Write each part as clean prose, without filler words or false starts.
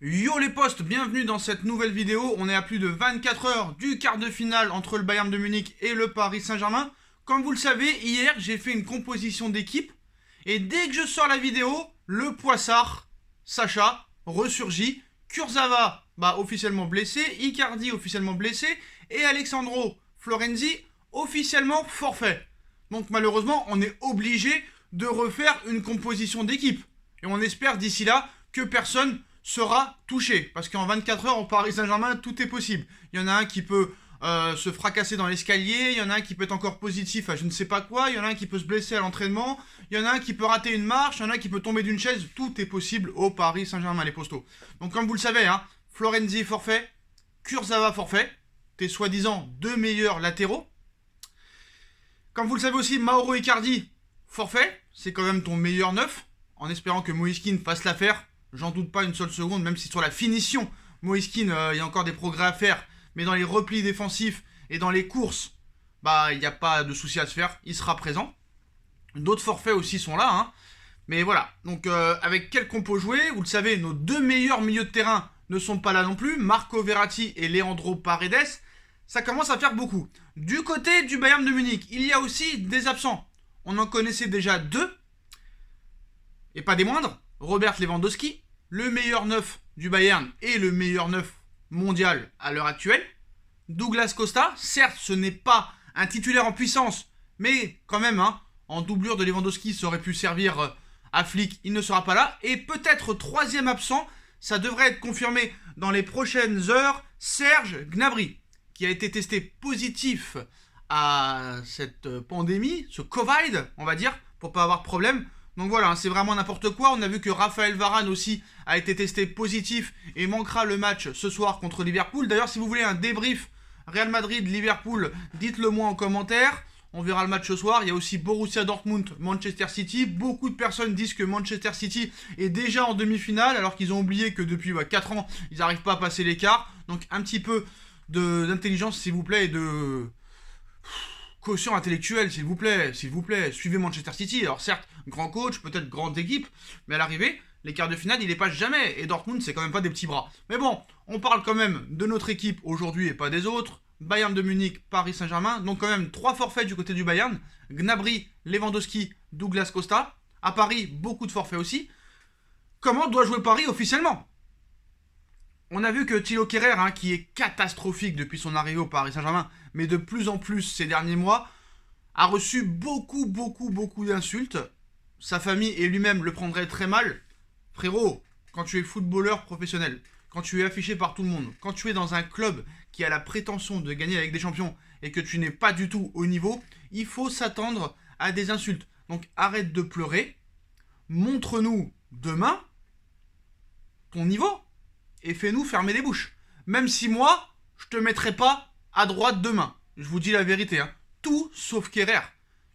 Yo les potes, bienvenue dans cette nouvelle vidéo. On est à plus de 24 heures du quart de finale entre le Bayern de Munich et le Paris Saint-Germain. Comme vous le savez, hier j'ai fait une composition d'équipe. Et dès que je sors la vidéo, le Poissard, Sacha, ressurgit. Kurzawa, officiellement blessé. Icardi, officiellement blessé. Et Alessandro Florenzi, officiellement forfait. Donc malheureusement, on est obligé de refaire une composition d'équipe. Et on espère d'ici là que personne sera touché. Parce qu'en 24 heures, au Paris Saint-Germain, tout est possible. Il y en a un qui peut se fracasser dans l'escalier, il y en a un qui peut être encore positif à je ne sais pas quoi, il y en a un qui peut se blesser à l'entraînement, il y en a un qui peut rater une marche, il y en a un qui peut tomber d'une chaise. Tout est possible au Paris Saint-Germain, les postos. Donc comme vous le savez, Florenzi forfait, Kurzawa forfait, tes soi-disant deux meilleurs latéraux. Comme vous le savez aussi, Mauro Icardi forfait, c'est quand même ton meilleur neuf, en espérant que Moïse Kean fasse l'affaire. J'en doute pas une seule seconde, même si sur la finition, Moïse Kean, il y a encore des progrès à faire. Mais dans les replis défensifs et dans les courses, il n'y a pas de souci à se faire. Il sera présent. D'autres forfaits aussi sont là. Mais voilà. Donc, avec quel compo jouer? Vous le savez, nos deux meilleurs milieux de terrain ne sont pas là non plus. Marco Verratti et Leandro Paredes. Ça commence à faire beaucoup. Du côté du Bayern de Munich, il y a aussi des absents. On en connaissait déjà deux. Et pas des moindres. Robert Lewandowski, le meilleur neuf du Bayern et le meilleur neuf mondial à l'heure actuelle. Douglas Costa, certes ce n'est pas un titulaire en puissance, mais quand même, en doublure de Lewandowski, ça aurait pu servir à Flick, il ne sera pas là. Et peut-être troisième absent, ça devrait être confirmé dans les prochaines heures, Serge Gnabry, qui a été testé positif à cette pandémie, ce Covid, on va dire, pour pas avoir de problème. Donc voilà, c'est vraiment n'importe quoi. On a vu que Raphaël Varane aussi a été testé positif et manquera le match ce soir contre Liverpool. D'ailleurs, si vous voulez un débrief Real Madrid-Liverpool, dites-le moi en commentaire. On verra le match ce soir. Il y a aussi Borussia Dortmund-Manchester City. Beaucoup de personnes disent que Manchester City est déjà en demi-finale, alors qu'ils ont oublié que depuis 4 ans, ils n'arrivent pas à passer l'écart. Donc un petit peu d'intelligence, s'il vous plaît, et de quotient intellectuel, s'il vous plaît, suivez Manchester City. Alors certes, grand coach, peut-être grande équipe, mais à l'arrivée, les quarts de finale, il les passe jamais. Et Dortmund, c'est quand même pas des petits bras. Mais bon, on parle quand même de notre équipe aujourd'hui et pas des autres. Bayern de Munich, Paris Saint-Germain. Donc quand même 3 forfaits du côté du Bayern. Gnabry, Lewandowski, Douglas Costa. À Paris, beaucoup de forfaits aussi. Comment doit jouer Paris officiellement? On a vu que Thilo Kehrer, qui est catastrophique depuis son arrivée au Paris Saint-Germain, mais de plus en plus ces derniers mois, a reçu beaucoup d'insultes. Sa famille et lui-même le prendraient très mal. Frérot, quand tu es footballeur professionnel, quand tu es affiché par tout le monde, quand tu es dans un club qui a la prétention de gagner avec des champions et que tu n'es pas du tout au niveau, il faut s'attendre à des insultes. Donc arrête de pleurer, montre-nous demain ton niveau et fais-nous fermer les bouches. Même si moi, je te mettrai pas à droite demain. Je vous dis la vérité. Tout sauf Kehrer.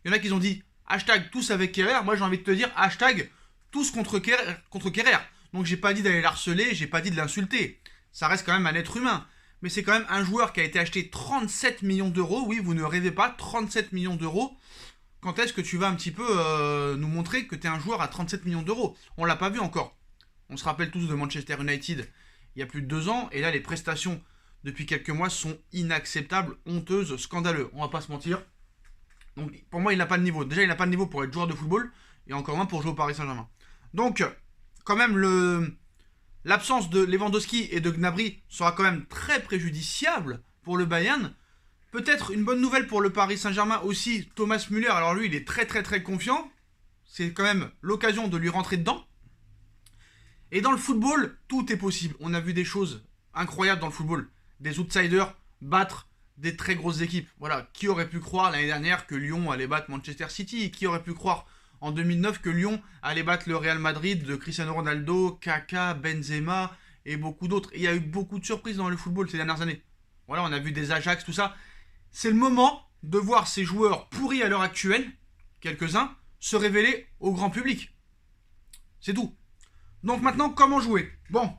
Il y en a qui ont dit hashtag tous avec Kehrer. Moi, j'ai envie de te dire hashtag tous contre Kehrer. Donc, j'ai pas dit d'aller l'harceler, j'ai pas dit de l'insulter. Ça reste quand même un être humain. Mais c'est quand même un joueur qui a été acheté 37 millions d'euros. Oui, vous ne rêvez pas, 37 millions d'euros. Quand est-ce que tu vas un petit peu nous montrer que tu es un joueur à 37 millions d'euros? On l'a pas vu encore. On se rappelle tous de Manchester United il y a plus de 2 ans. Et là, les prestations depuis quelques mois sont inacceptables, honteuses, scandaleuses. On va pas se mentir. Donc pour moi, il n'a pas de niveau. Déjà, il n'a pas de niveau pour être joueur de football. Et encore moins pour jouer au Paris Saint-Germain. Donc, quand même, l'absence de Lewandowski et de Gnabry sera quand même très préjudiciable pour le Bayern. Peut-être une bonne nouvelle pour le Paris Saint-Germain aussi, Thomas Müller. Alors lui, il est très confiant. C'est quand même l'occasion de lui rentrer dedans. Et dans le football, tout est possible. On a vu des choses incroyables dans le football. Des outsiders battre des très grosses équipes. Voilà, qui aurait pu croire l'année dernière que Lyon allait battre Manchester City? Qui aurait pu croire en 2009 que Lyon allait battre le Real Madrid de Cristiano Ronaldo, Kaka, Benzema et beaucoup d'autres? Et il y a eu beaucoup de surprises dans le football ces dernières années. Voilà, on a vu des Ajax, tout ça. C'est le moment de voir ces joueurs pourris à l'heure actuelle, quelques-uns, se révéler au grand public. C'est tout. Donc maintenant, comment jouer? Bon,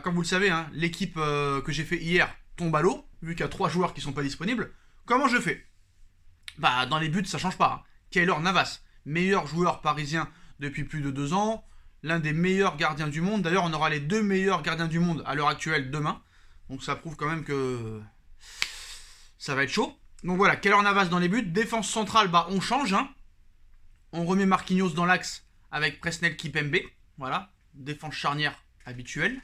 comme vous le savez, l'équipe que j'ai fait hier tombe à l'eau, vu qu'il y a 3 joueurs qui sont pas disponibles. Comment je fais? Dans les buts, ça change pas. Keylor Navas, meilleur joueur parisien depuis plus de 2 ans. l'un des meilleurs gardiens du monde. D'ailleurs, on aura les 2 meilleurs gardiens du monde à l'heure actuelle demain. Donc ça prouve quand même que ça va être chaud. Donc voilà, Keylor Navas dans les buts. Défense centrale, bah on change. Hein. On remet Marquinhos dans l'axe avec Presnel Kimpembe. Voilà, défense charnière habituelle.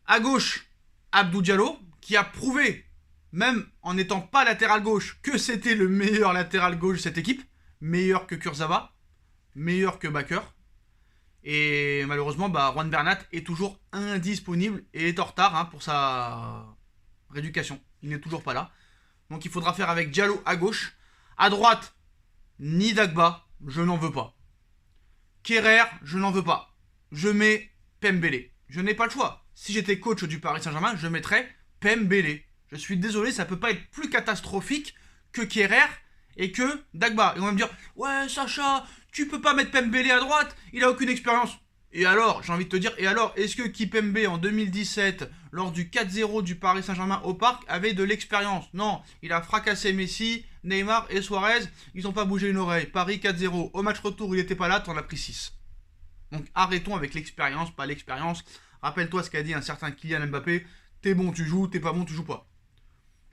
À gauche, Abdou Diallo, qui a prouvé, même en n'étant pas latéral gauche, que c'était le meilleur latéral gauche de cette équipe. Meilleur que Kurzawa, meilleur que Bakker. Et malheureusement, bah, Juan Bernat est toujours indisponible et est en retard pour sa rééducation. Il n'est toujours pas là. Donc il faudra faire avec Diallo à gauche. À droite, ni Dagba, je n'en veux pas. Kerrer, je n'en veux pas. Je mets Pembele. Je n'ai pas le choix. Si j'étais coach du Paris Saint-Germain, je mettrais Pembele. Je suis désolé, ça peut pas être plus catastrophique que Kerrer et que Dagba. Et on va me dire, ouais Sacha, tu peux pas mettre Pembele à droite, il a aucune expérience. Et alors, j'ai envie de te dire, et alors, est-ce que Kimpembe en 2017, lors du 4-0 du Paris Saint-Germain au Parc, avait de l'expérience? Non, il a fracassé Messi, Neymar et Suarez, ils n'ont pas bougé une oreille. Paris 4-0, au match retour, il n'était pas là, t'en as pris 6. Donc arrêtons avec l'expérience, pas l'expérience. Rappelle-toi ce qu'a dit un certain Kylian Mbappé, t'es bon, tu joues, t'es pas bon, tu joues pas.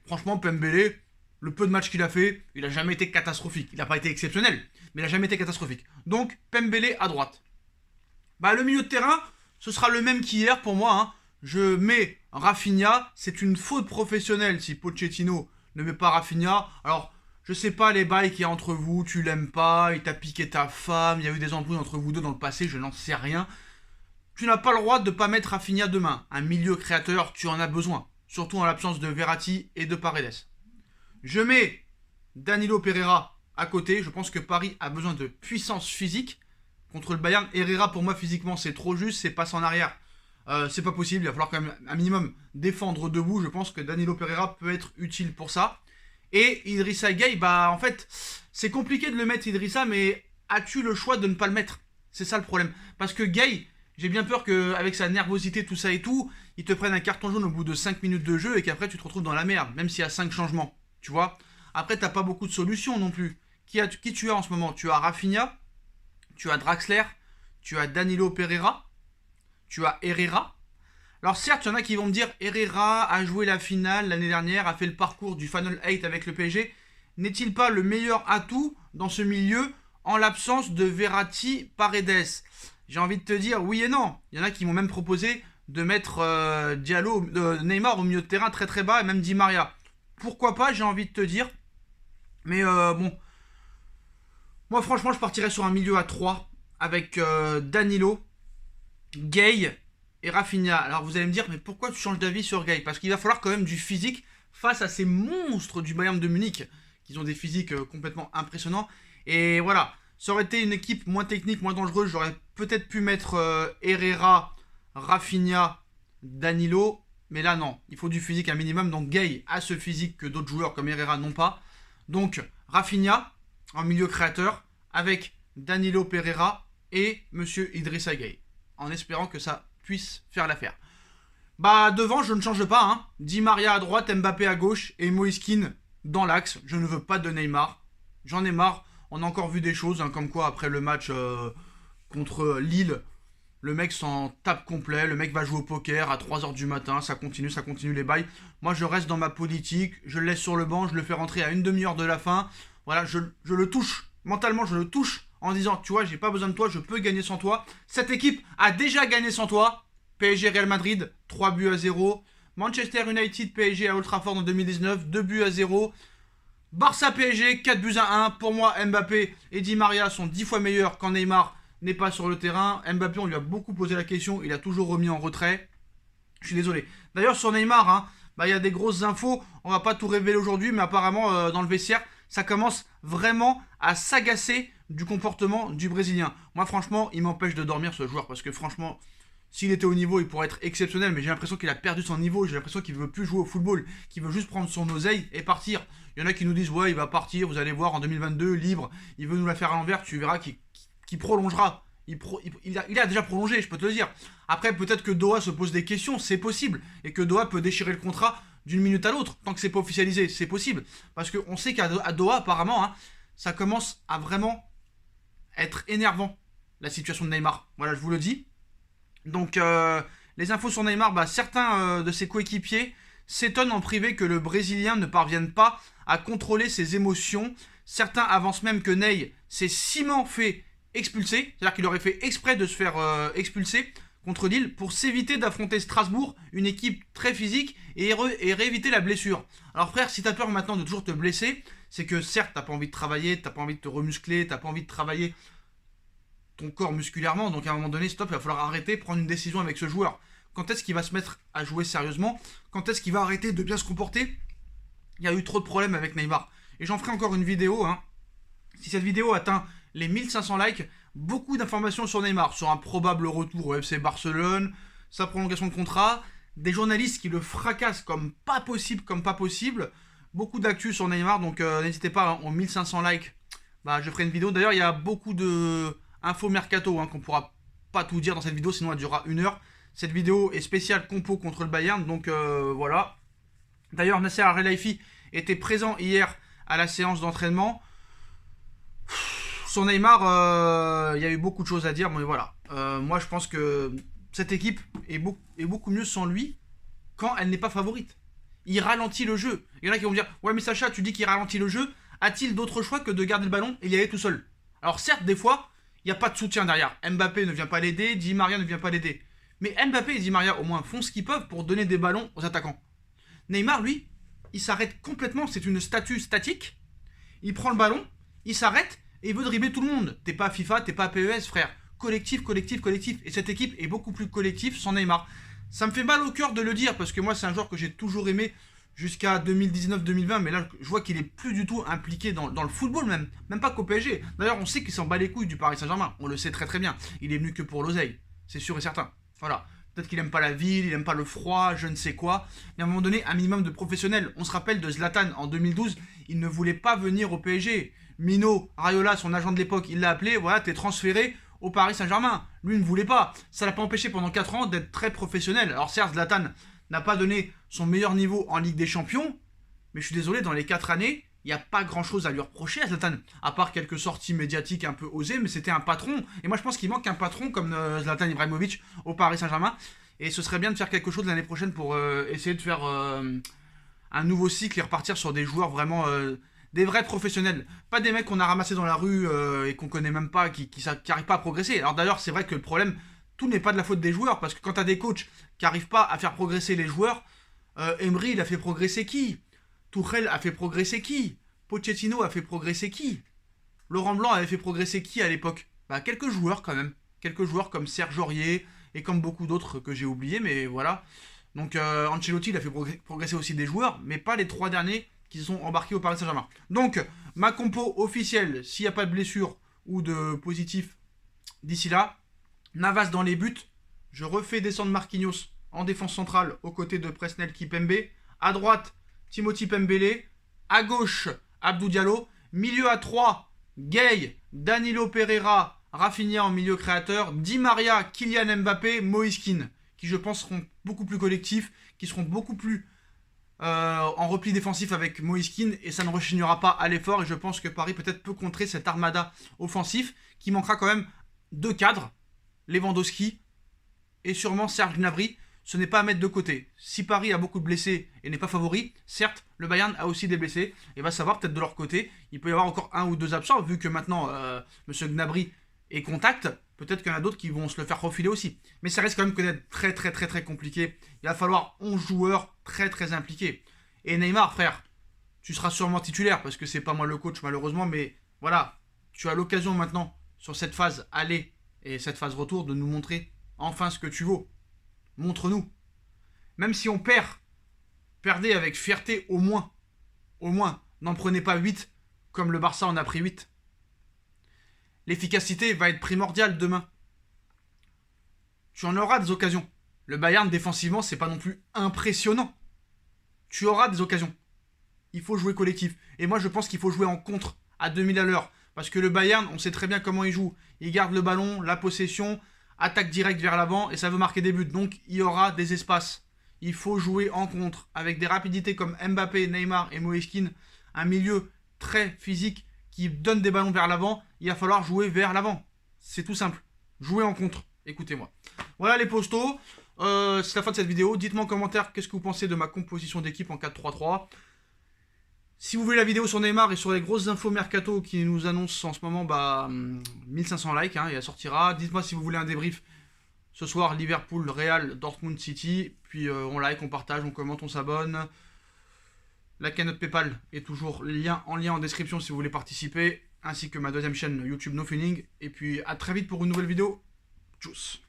Franchement, Pembele, le peu de matchs qu'il a fait, il a jamais été catastrophique. Il n'a pas été exceptionnel, mais il a jamais été catastrophique. Donc, Pembele à droite. Bah, le milieu de terrain, ce sera le même qu'hier pour moi. Hein. Je mets Rafinha. C'est une faute professionnelle si Pochettino ne met pas Rafinha. Alors, je sais pas les bails qu'il y a entre vous, tu l'aimes pas, il t'a piqué ta femme, il y a eu des embrouilles entre vous deux dans le passé, je n'en sais rien. Tu n'as pas le droit de ne pas mettre Rafinha demain. Un milieu créateur, tu en as besoin. Surtout en l'absence de Verratti et de Paredes. Je mets Danilo Pereira à côté. Je pense que Paris a besoin de puissance physique. Contre le Bayern, Herrera pour moi physiquement c'est trop juste, c'est passe en arrière. C'est pas possible, il va falloir quand même un minimum défendre debout. Je pense que Danilo Pereira peut être utile pour ça. Et Idrissa Gueye, bah en fait, c'est compliqué de le mettre Idrissa, mais as-tu le choix de ne pas le mettre? C'est ça le problème. Parce que Gueye, j'ai bien peur qu'avec sa nervosité, tout ça et tout, il te prenne un carton jaune au bout de 5 minutes de jeu et qu'après tu te retrouves dans la merde, même s'il y a 5 changements. Tu vois? Après, t'as pas beaucoup de solutions non plus. Qui tu as en ce moment? Tu as Rafinha, tu as Draxler, tu as Danilo Pereira, tu as Herrera. Alors certes, il y en a qui vont me dire Herrera a joué la finale l'année dernière, a fait le parcours du Final 8 avec le PSG. N'est-il pas le meilleur atout dans ce milieu en l'absence de Verratti, Paredes? J'ai envie de te dire oui et non. Il y en a qui m'ont même proposé de mettre Neymar au milieu de terrain très très bas et même Di Maria. Pourquoi pas, j'ai envie de te dire. Mais bon. Moi franchement je partirais sur un milieu à 3 avec Danilo, Gueye et Rafinha. Alors vous allez me dire mais pourquoi tu changes d'avis sur Gueye? Parce qu'il va falloir quand même du physique face à ces monstres du Bayern de Munich qui ont des physiques complètement impressionnants. Et voilà, ça aurait été une équipe moins technique, moins dangereuse. J'aurais peut-être pu mettre Herrera, Rafinha, Danilo. Mais là non, il faut du physique un minimum. Donc Gueye a ce physique que d'autres joueurs comme Herrera n'ont pas. Donc Rafinha en milieu créateur avec Danilo Pereira et Monsieur Idrissa Gueye. En espérant que ça puisse faire l'affaire. Bah devant je ne change pas. Hein. Di Maria à droite, Mbappé à gauche et Moise Kean dans l'axe. Je ne veux pas de Neymar. J'en ai marre. On a encore vu des choses hein, comme quoi après le match contre Lille, le mec s'en tape complet. Le mec va jouer au poker à 3h du matin. Ça continue les bails. Moi je reste dans ma politique. Je le laisse sur le banc. Je le fais rentrer à une demi-heure de la fin. Voilà, je le touche. Mentalement, je le touche en disant, tu vois, j'ai pas besoin de toi, je peux gagner sans toi. Cette équipe a déjà gagné sans toi. PSG Real Madrid, 3-0. Manchester United PSG à Old Trafford en 2019, 2-0. Barça PSG, 4-1. Pour moi, Mbappé et Di Maria sont 10 fois meilleurs quand Neymar n'est pas sur le terrain. Mbappé, on lui a beaucoup posé la question, il a toujours remis en retrait. Je suis désolé. D'ailleurs, sur Neymar, hein, bah, y a des grosses infos. On va pas tout révéler aujourd'hui, mais apparemment, dans le vestiaire, ça commence vraiment à s'agacer du comportement du Brésilien. Moi, franchement, il m'empêche de dormir, ce joueur, parce que franchement, s'il était au niveau, il pourrait être exceptionnel, mais j'ai l'impression qu'il a perdu son niveau, j'ai l'impression qu'il veut plus jouer au football, qu'il veut juste prendre son oseille et partir. Il y en a qui nous disent, ouais, il va partir, vous allez voir, en 2022, libre, il veut nous la faire à l'envers, tu verras qu'il prolongera. Il a déjà prolongé, je peux te le dire. Après, peut-être que Doha se pose des questions, c'est possible, et que Doha peut déchirer le contrat d'une minute à l'autre, tant que c'est pas officialisé, c'est possible. Parce qu'on sait qu'à Doha, apparemment, hein, ça commence à vraiment être énervant. la situation de Neymar. Voilà, je vous le dis. Donc, les infos sur Neymar, certains de ses coéquipiers s'étonnent en privé que le Brésilien ne parvienne pas à contrôler ses émotions. Certains avancent même que Ney s'est ciment fait expulser, c'est-à-dire qu'il aurait fait exprès de se faire expulser contre Lille pour s'éviter d'affronter Strasbourg, une équipe très physique, et rééviter la blessure. Alors frère, si t'as peur maintenant de toujours te blesser, c'est que certes t'as pas envie de travailler, t'as pas envie de te remuscler, t'as pas envie de travailler ton corps musculairement, donc à un moment donné, stop, il va falloir arrêter, prendre une décision avec ce joueur. Quand est-ce qu'il va se mettre à jouer sérieusement? Quand est-ce qu'il va arrêter de bien se comporter? Il y a eu trop de problèmes avec Neymar. Et j'en ferai encore une vidéo, hein. Si cette vidéo atteint les 1500 likes, beaucoup d'informations sur Neymar, sur un probable retour au FC Barcelone, sa prolongation de contrat, des journalistes qui le fracassent comme pas possible, beaucoup d'actu sur Neymar, donc n'hésitez pas, hein, aux 1500 likes, je ferai une vidéo. D'ailleurs, il y a beaucoup de infos mercato, hein, qu'on pourra pas tout dire dans cette vidéo, sinon elle durera 1 heure. Cette vidéo est spéciale compo contre le Bayern, donc voilà. D'ailleurs, Nasser Al-Khelaifi était présent hier à la séance d'entraînement. Sur Neymar, il y a eu beaucoup de choses à dire, mais voilà. Moi, je pense que cette équipe est beaucoup mieux sans lui quand elle n'est pas favorite. Il ralentit le jeu. Il y en a qui vont me dire, ouais mais Sacha, tu dis qu'il ralentit le jeu. A-t-il d'autre choix que de garder le ballon et y aller tout seul? Alors certes, des fois, il n'y a pas de soutien derrière. Mbappé ne vient pas l'aider, Di Maria ne vient pas l'aider. Mais Mbappé et Di Maria au moins font ce qu'ils peuvent pour donner des ballons aux attaquants. Neymar, lui, il s'arrête complètement. C'est une statue statique. Il prend le ballon, il s'arrête et il veut dribbler tout le monde. T'es pas FIFA, t'es pas PES, frère. Collectif. Et cette équipe est beaucoup plus collective sans Neymar. Ça me fait mal au cœur de le dire parce que moi, c'est un joueur que j'ai toujours aimé jusqu'à 2019-2020. Mais là, je vois qu'il est plus du tout impliqué dans le football, même pas qu'au PSG. D'ailleurs, on sait qu'il s'en bat les couilles du Paris Saint-Germain. On le sait très très bien. Il est venu que pour l'oseille. C'est sûr et certain. Voilà. Peut-être qu'il aime pas la ville, il aime pas le froid, je ne sais quoi. Mais à un moment donné, un minimum de professionnel. On se rappelle de Zlatan en 2012, il ne voulait pas venir au PSG. Mino Raiola, son agent de l'époque, il l'a appelé, voilà, t'es transféré au Paris Saint-Germain. Lui ne voulait pas. Ça l'a pas empêché pendant 4 ans d'être très professionnel. Alors certes, Zlatan n'a pas donné son meilleur niveau en Ligue des Champions, mais je suis désolé, dans les 4 années, il n'y a pas grand chose à lui reprocher à Zlatan, à part quelques sorties médiatiques un peu osées, mais c'était un patron. Et moi je pense qu'il manque un patron comme Zlatan Ibrahimovic au Paris Saint-Germain. Et ce serait bien de faire quelque chose l'année prochaine pour essayer de faire un nouveau cycle et repartir sur des joueurs vraiment, des vrais professionnels. Pas des mecs qu'on a ramassés dans la rue et qu'on connaît même pas, qui n'arrivent pas à progresser. Alors d'ailleurs, c'est vrai que le problème, tout n'est pas de la faute des joueurs, parce que quand tu as des coachs qui n'arrivent pas à faire progresser les joueurs, Emery, il a fait progresser qui? Tuchel a fait progresser qui? Pochettino a fait progresser qui? Laurent Blanc avait fait progresser qui à l'époque? Quelques joueurs quand même. Quelques joueurs comme Serge Aurier et comme beaucoup d'autres que j'ai oubliés, mais voilà. Donc Ancelotti, il a fait progresser aussi des joueurs, mais pas les 3 derniers qui se sont embarqués au Paris Saint-Germain. Donc, ma compo officielle, s'il n'y a pas de blessure ou de positif d'ici là, Navas dans les buts, je refais descendre Marquinhos en défense centrale aux côtés de Presnel Kipembe. À droite, Timothy Pembele. À gauche, Abdou Diallo. Milieu à 3, Gay, Danilo Pereira, Rafinha en milieu créateur. Di Maria, Kylian Mbappé, Moïse Kean, qui je pense seront beaucoup plus collectifs, qui seront beaucoup plus en repli défensif avec Moïse Kean, et ça ne rechignera pas à l'effort. Et je pense que Paris peut-être peut contrer cette armada offensif qui manquera quand même 2 cadres, Lewandowski et sûrement Serge Gnabry. Ce n'est pas à mettre de côté. Si Paris a beaucoup de blessés et n'est pas favori, certes, le Bayern a aussi des blessés. Et va savoir, peut-être de leur côté, il peut y avoir encore 1 ou 2 absents, vu que maintenant, Monsieur Gnabry est contact. Peut-être qu'il y en a d'autres qui vont se le faire refiler aussi. Mais ça reste quand même que d'être très très très très compliqué. Il va falloir 11 joueurs très très impliqués. Et Neymar, frère, tu seras sûrement titulaire, parce que c'est pas moi le coach malheureusement, mais voilà, tu as l'occasion maintenant, sur cette phase aller et cette phase retour, de nous montrer enfin ce que tu vaux. Montre-nous. Même si on perd, perdez avec fierté au moins. Au moins, n'en prenez pas 8 comme le Barça en a pris 8. L'efficacité va être primordiale demain. Tu en auras des occasions. Le Bayern défensivement, c'est pas non plus impressionnant. Tu auras des occasions. Il faut jouer collectif. Et moi je pense qu'il faut jouer en contre à 2000 à l'heure. Parce que le Bayern, on sait très bien comment il joue. Il garde le ballon, la possession, attaque directe vers l'avant et ça veut marquer des buts. Donc il y aura des espaces. Il faut jouer en contre avec des rapidités comme Mbappé, Neymar et Moïse Kean. Un milieu très physique qui donne des ballons vers l'avant. Il va falloir jouer vers l'avant. C'est tout simple. jouez en contre, écoutez-moi. Voilà les postos, c'est la fin de cette vidéo. Dites-moi en commentaire qu'est-ce que vous pensez de ma composition d'équipe en 4-3-3. Si vous voulez la vidéo sur Neymar et sur les grosses infos mercato qui nous annoncent en ce moment, 1500 likes, et elle sortira. Dites-moi si vous voulez un débrief ce soir, Liverpool, Real, Dortmund, City. Puis on like, on partage, on commente, on s'abonne. La cagnotte PayPal est toujours en lien en description si vous voulez participer. Ainsi que ma deuxième chaîne YouTube No Feeling. Et puis à très vite pour une nouvelle vidéo. Tchuss.